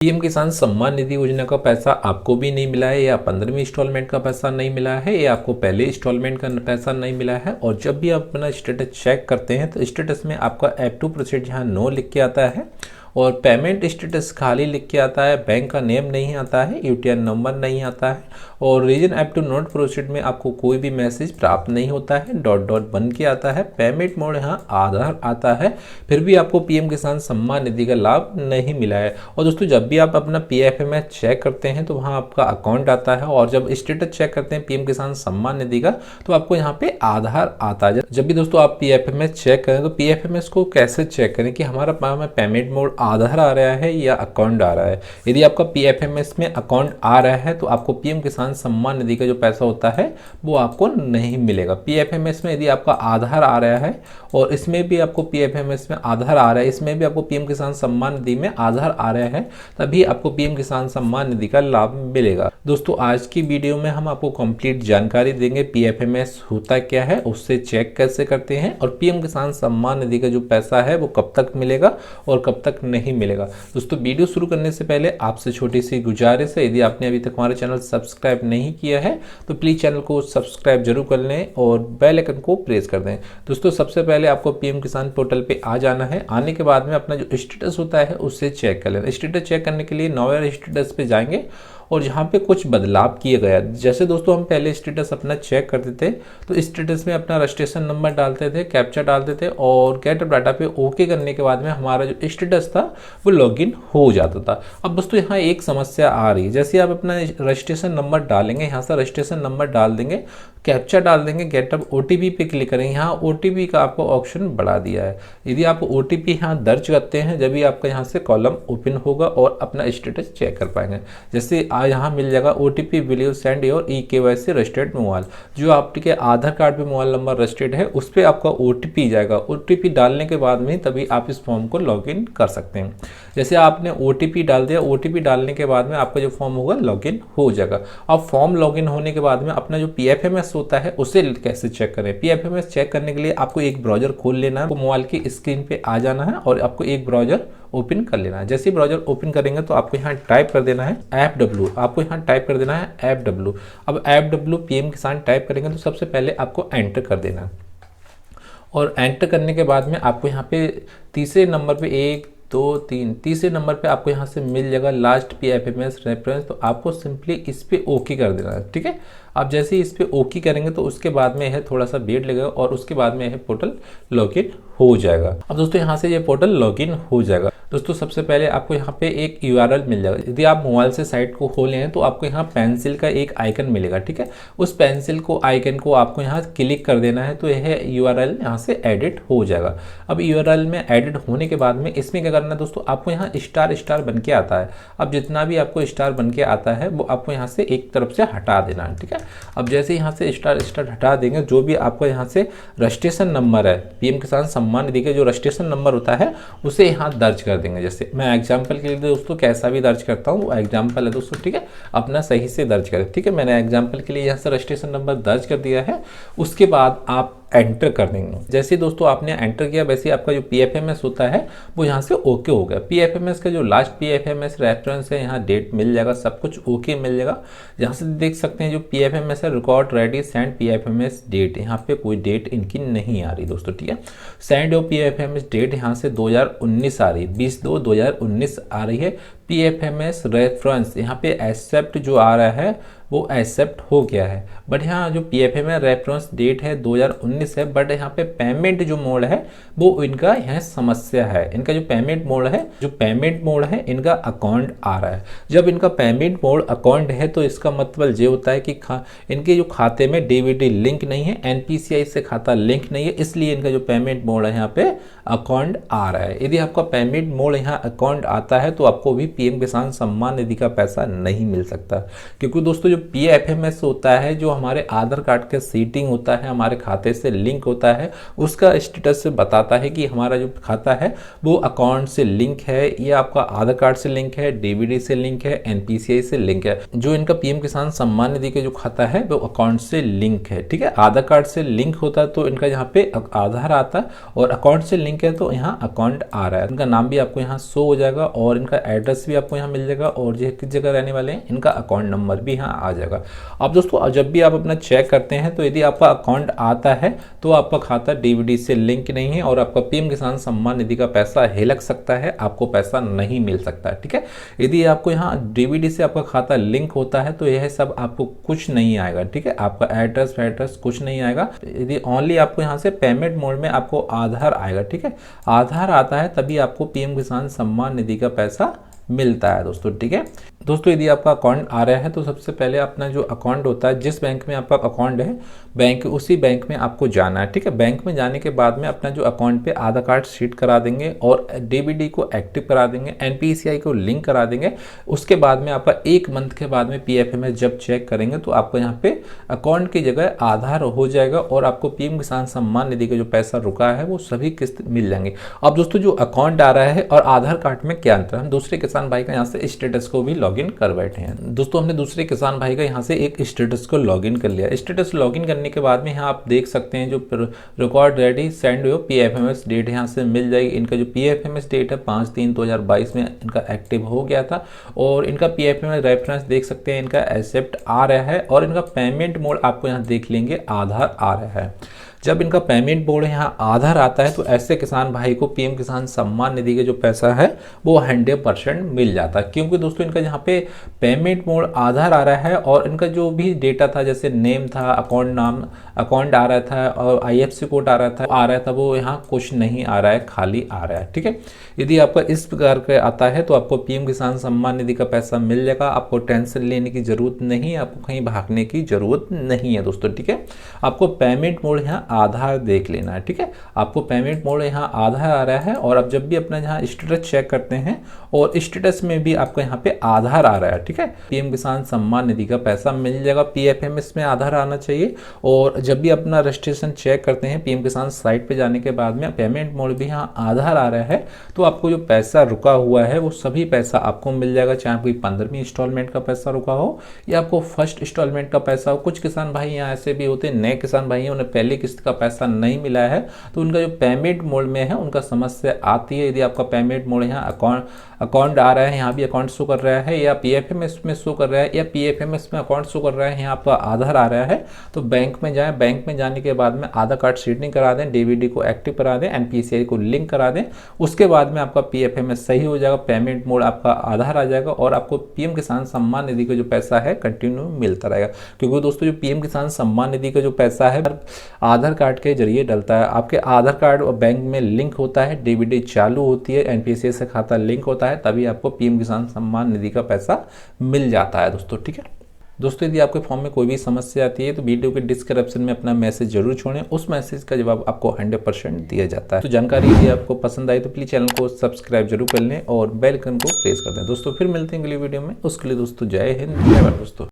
PM किसान सम्मान निधि योजना का पैसा आपको भी नहीं मिला है, या 15वीं इंस्टॉलमेंट का पैसा नहीं मिला है, या आपको पहले इंस्टॉलमेंट का पैसा नहीं मिला है। और जब भी आप अपना स्टेटस चेक करते हैं तो स्टेटस में आपका ऐप टू प्रोसीड यहाँ नो लिख के आता है और पेमेंट स्टेटस खाली लिख के आता है, बैंक का नेम नहीं आता है, यूटीआर नंबर नहीं आता है और reason app to not proceed में आपको कोई भी मैसेज प्राप्त नहीं होता है, डॉट डॉट बन के आता है। पेमेंट मोड यहाँ आधार आता है, फिर भी आपको पीएम किसान सम्मान निधि का लाभ नहीं मिला है। और दोस्तों जब भी आप अपना पीएफएमएस चेक करते हैं तो वहाँ आपका अकाउंट आता है और जब स्टेटस चेक करते हैं पीएम किसान सम्मान निधि का तो आपको यहाँ पे आधार आता है। जब भी दोस्तों आप पीएफएमएस चेक करें तो पीएफएमएस को कैसे चेक करें कि हमारा पेमेंट मोड आधार आ रहा है या अकाउंट आ रहा है। यदि आपका पीएफएमएस में अकाउंट आ रहा है तो आपको पीएम किसान सम्मान निधि का जो पैसा होता है वो आपको नहीं मिलेगा। पीएफएमएस में यदि आपका आधार आ रहा है और इसमें भी आपको पीएफएमएस में आधार आ रहा है, इसमें भी आपको पीएम किसान सम्मान निधि में आधार आ रहा है, तभी आपको पीएम किसान सम्मान निधि का लाभ मिलेगा। दोस्तों आज की वीडियो में हम आपको कंप्लीट जानकारी देंगे पीएफएमएस होता क्या है, उससे चेक कैसे करते हैं और पीएम किसान सम्मान निधि का जो पैसा है वो कब तक मिलेगा और कब तक नहीं मिलेगा। दोस्तों वीडियो शुरू करने से पहले आपसे छोटी सी गुजारिश है, यदि आपने अभी तक हमारे चैनल सब्सक्राइब नहीं किया है तो प्लीज चैनल को सब्सक्राइब जरूर कर लें और बेल आइकन को प्रेस कर दें। दोस्तों सबसे पहले आपको पीएम किसान पोर्टल पे आ जाना है। आने के बाद में अपना जो स्टेटस होता है उससे चेक कर लेना। स्टेटस चेक करने के लिए नॉवेल स्टेटस पे जाएंगे और जहाँ पे कुछ बदलाव किए गया, जैसे दोस्तों हम पहले स्टेटस अपना चेक करते थे तो स्टेटस में अपना रजिस्ट्रेशन नंबर डालते थे, कैप्चा डालते थे और गेट डाटा पे ओके करने के बाद में हमारा जो स्टेटस था वो लॉगिन हो जाता था। अब दोस्तों यहाँ एक समस्या आ रही है, जैसे आप अपना रजिस्ट्रेशन नंबर डालेंगे, यहाँ से रजिस्ट्रेशन नंबर डाल देंगे, कैप्चा डाल देंगे, गेटअप ओटीपी पे क्लिक करेंगे, यहाँ ओटीपी का आपको ऑप्शन बढ़ा दिया है। यदि आप ओटीपी यहाँ दर्ज करते हैं जब भी आपका यहाँ से कॉलम ओपन होगा और अपना स्टेटस चेक कर पाएंगे। जैसे यहाँ मिल जाएगा OTP will you send your e-KYC registered mobile, जो आपके आधार कार्ड पे मोबाइल नंबर रजिस्टर्ड है उस पर आपका ओटीपी जाएगा। ओटीपी डालने के बाद में तभी आप इस फॉर्म को लॉगिन कर सकते हैं। जैसे आपने ओटीपी डाल दिया, ओटीपी डालने के बाद में आपका जो फॉर्म होगा लॉगिन हो जाएगा। अब फॉर्म लॉगिन होने के बाद में अपना जो पीएफएमएस होता है उसे कैसे चेक करें। पीएफएमएस चेक करने के लिए आपको एक ब्राउजर खोल लेना है, वो मोबाइल की स्क्रीन पे आ जाना है और आपको एक ब्राउजर ओपन कर लेना है। जैसे ही ब्राउजर ओपन करेंगे तो आपको यहाँ टाइप कर देना है FW, आपको यहाँ टाइप कर देना है FW। अब FW पीएम किसान टाइप करेंगे तो सबसे पहले आपको एंटर कर देना है और एंटर करने के बाद में आपको यहाँ पे तीसरे नंबर पे 1 2 3 तीसरे नंबर पे आपको यहाँ से मिल जाएगा लास्ट पीएफएमएस रेफरेंस, तो आपको सिंपली इस पे ओके कर देना है। ठीक है, आप जैसे ही इस पे ओके करेंगे तो उसके बाद में है थोड़ा सा वेट लगेगा और उसके बाद में है पोर्टल लॉगिन हो जाएगा। अब दोस्तों यहाँ से ये पोर्टल लॉगिन हो जाएगा। दोस्तों सबसे पहले आपको यहाँ पे एक URL मिल जाएगा। यदि आप मोबाइल से साइट को खोले हैं तो आपको यहाँ पेंसिल का एक आइकन मिलेगा। ठीक है, उस पेंसिल को आइकन को आपको यहाँ क्लिक कर देना है तो यह URL यहाँ से एडिट हो जाएगा। अब URL में एडिट होने के बाद में इसमें क्या करना है दोस्तों, आपको यहाँ स्टार स्टार बन के आता है। अब जितना भी आपको स्टार बन के आता है वो आपको यहाँ से एक तरफ से हटा देना है। ठीक है, अब जैसे यहाँ से स्टार स्टार हटा देंगे, जो भी आपको यहाँ से रजिस्ट्रेशन नंबर है पीएम किसान सम्मान निधि का जो रजिस्ट्रेशन नंबर होता है उसे यहाँ दर्ज कर देंगे। जैसे मैं एग्जांपल के लिए दोस्तों कैसा भी दर्ज करता हूँ, वो एग्जांपल है दोस्तों। ठीक है, अपना सही से दर्ज करें। ठीक है, मैंने एग्जांपल के लिए यहाँ से रजिस्ट्रेशन नंबर दर्ज कर दिया है। उसके बाद आप एंटर कर देंगे। जैसे दोस्तों आपने एंटर किया वैसे आपका जो पीएफएमएस होता है वो यहाँ से ओके हो गया। पीएफएमएस का जो लास्ट पीएफएमएस रेफरेंस है यहाँ डेट मिल जाएगा, सब कुछ ओके मिल जाएगा। यहाँ से देख सकते हैं जो पीएफएमएस है record ready send P F M S date, यहाँ पे कोई डेट इनकी नहीं आ रही दोस्तों। ठीक है, सेंड योर पीएफएमएस डेट यहाँ से 2019 आ रही है, 20/2/2019 आ रही है। पीएफएमएस रेफरेंस यहाँ पे एक्सेप्ट जो आ रहा है वो एक्सेप्ट हो गया है, बट यहाँ जो पीएफएमएस रेफरेंस डेट है 2019 है, बट यहाँ पे पेमेंट जो मोड है वो इनका यहाँ समस्या है। इनका जो पेमेंट मोड है इनका अकाउंट आ रहा है। जब इनका पेमेंट मोड अकाउंट है तो इसका मतलब ये होता है कि इनके जो खाते में डीबीटी लिंक नहीं है, एनपीसीआई से खाता लिंक नहीं है, इसलिए इनका जो पेमेंट मोड है यहाँ पे अकाउंट आ रहा है। यदि आपका पेमेंट मोड यहाँ अकाउंट आता है तो आपको भी पीएम किसान सम्मान निधि का पैसा नहीं मिल सकता, क्योंकि दोस्तों जो पीएफएमएस होता है जो हमारे आधार कार्ड का सीटिंग होता है, हमारे खाते से लिंक होता है, उसका स्टेटस से बताता है कि हमारा जो खाता है वो अकाउंट से लिंक है या आपका आधार कार्ड से लिंक है, डीबीटी से लिंक है, एनपीसीआई से लिंक है। जो इनका पीएम किसान सम्मान निधि का जो खाता है वो अकाउंट से लिंक है। ठीक है, आधार कार्ड से लिंक होता है तो इनका यहाँ पे आधार आता है और अकाउंट से लिंक है तो यहाँ अकाउंट आ रहा है। इनका नाम भी आपको यहाँ शो हो जाएगा और इनका एड्रेस एड्रेस भी आपको यहाँ मिल जाएगा और ये किस जगह रहने वाले हैं इनका अकाउंट नंबर भी यहाँ आ जाएगा। अब दोस्तों जब भी आप अपना चेक करते हैं तो यदि आपका अकाउंट आता है तो आपका खाता डीबीडी से लिंक नहीं है और आपका पीएम किसान सम्मान निधि का पैसा हिलक सकता है, आपको पैसा नहीं मिल सकता है। ठीक है, यदि आपको यहाँ डीबीडी से आपका खाता लिंक होता है तो यह सब आपको कुछ नहीं आएगा। ठीक है, आपका एड्रेस कुछ नहीं आएगा। यदि ओनली आपको यहाँ से पेमेंट मोड में आपको आधार आएगा। ठीक है, आधार आता है तभी आपको पीएम किसान सम्मान निधि का पैसा मिलता है दोस्तों। ठीक है दोस्तों, यदि आपका अकाउंट आ रहा है तो सबसे पहले अपना जो अकाउंट होता है, जिस बैंक में आपका अकाउंट है बैंक उसी बैंक में आपको जाना है। ठीक है, बैंक में जाने के बाद में अपना जो अकाउंट पे आधार कार्ड शीट करा देंगे और डीबीडी को एक्टिव करा देंगे, एनपीसीआई को लिंक करा देंगे। उसके बाद में आपका 1 मंथ के बाद में पीएफएमएस जब चेक करेंगे तो आपको यहाँ पे अकाउंट की जगह आधार हो जाएगा और आपको पीएम किसान सम्मान निधि का जो पैसा रुका है वो सभी किस्त मिल जाएंगे। अब दोस्तों जो अकाउंट आ रहा है और आधार कार्ड में क्या अंतर है, हम दूसरे किसान भाई का यहाँ से स्टेटस को भी लॉगिन कर बैठे हैं। दोस्तों हमने दूसरे किसान भाई का यहाँ से एक स्टेटस को लॉगिन कर लिया। स्टेटस लॉगिन करने के बाद में यहाँ आप देख सकते हैं जो record ready send your P F M S date यहाँ से मिल जाएगी। इनका जो पीएफएमएस डेट है 5/3/2022 में इनका एक्टिव हो गया था और इनका पीएफएमएस रेफरेंस देख सकते हैं, इनका एक्सेप्ट आ रहा है और इनका पेमेंट मोड आपको यहाँ देख लेंगे आधार आ रहा है। जब इनका पेमेंट बोर्ड यहाँ आधार आता है तो ऐसे किसान भाई को पीएम किसान सम्मान निधि का जो पैसा है वो 100% मिल जाता है, क्योंकि दोस्तों इनका यहाँ पे पेमेंट मोड आधार आ रहा है और इनका जो भी डेटा था जैसे नेम था, अकाउंट नाम, अकाउंट आ रहा था और आईएफएससी कोड आ रहा था वो यहाँ कुछ नहीं आ रहा है, खाली आ रहा है। ठीक है, यदि आपका इस प्रकार का आता है तो आपको पीएम किसान सम्मान निधि का पैसा मिल जाएगा। आपको टेंशन लेने की जरूरत नहीं है, आपको कहीं भागने की जरूरत नहीं है दोस्तों। ठीक है, आपको पेमेंट मोड यहाँ आधार देख लेना है। ठीक है, आपको पेमेंट मोड यहाँ आधार आ रहा है और आप जब भी अपना यहाँ स्टेटस चेक करते हैं और स्टेटस में भी आपको यहाँ पे आधार आ रहा है। ठीक है, पीएम किसान सम्मान निधि का पैसा मिल जाएगा। पीएफएमएस में आधार आना चाहिए और जब भी अपना रजिस्ट्रेशन चेक करते हैं पीएम किसान साइट पे जाने के बाद में पेमेंट मोड भी यहाँ आधार आ रहा है तो आपको जो पैसा रुका हुआ है वो सभी पैसा आपको मिल जाएगा, चाहे कोई 15वीं इंस्टॉलमेंट का पैसा रुका हो या आपको फर्स्ट इंस्टॉलमेंट का पैसा हो। कुछ किसान भाई यहाँ ऐसे भी होते हैं, नए किसान भाई हैं, उन्हें पहली किस्त का पैसा नहीं मिला है तो उनका जो पेमेंट मोड में है उनका समस्या आती है। यदि आपका पेमेंट मोड यहाँ अकाउंट आ रहा है, यहाँ भी अकाउंट शो कर रहा है या पीएफएमएस में शो कर रहा है या पीएफएमएस में अकाउंट शो कर रहा है, यहाँ आपका आधार आ रहा है तो बैंक में जाएं। बैंक में जाने के बाद में आधार कार्ड शीटिंग करा दें, डीबीडी को एक्टिव करा दें, एनपीसीआई को लिंक करा दें। उसके बाद में आपका पीएफएमएस सही हो जाएगा, पेमेंट मोड आपका आधार आ जाएगा और आपको पीएम किसान सम्मान निधि का जो पैसा है कंटिन्यू मिलता रहेगा। क्योंकि दोस्तों जो पीएम किसान सम्मान निधि का जो पैसा है आधार कार्ड के जरिए डलता है। आपके आधार कार्ड और बैंक में लिंक होता है, डीबीडी चालू होती है, एनपीसीआई से खाता लिंक होता है, तभी आपको पीएम किसान सम्मान निधि का पैसा मिल जाता है दोस्तों। ठीक है दोस्तों, यदि आपके फॉर्म में कोई भी समस्या आती है तो वीडियो के डिस्क्रिप्शन में अपना मैसेज जरूर छोड़ें, उस मैसेज का जवाब आपको 100% दिया जाता है। तो जानकारी यदि आपको पसंद आई तो प्लीज चैनल को सब्सक्राइब जरूर कर लें और बेल आइकन को प्रेस कर दें। दोस्तों फिर मिलते हैं अगली वीडियो में, उसके लिए दोस्तों जय हिंद, जय भारत दोस्तों।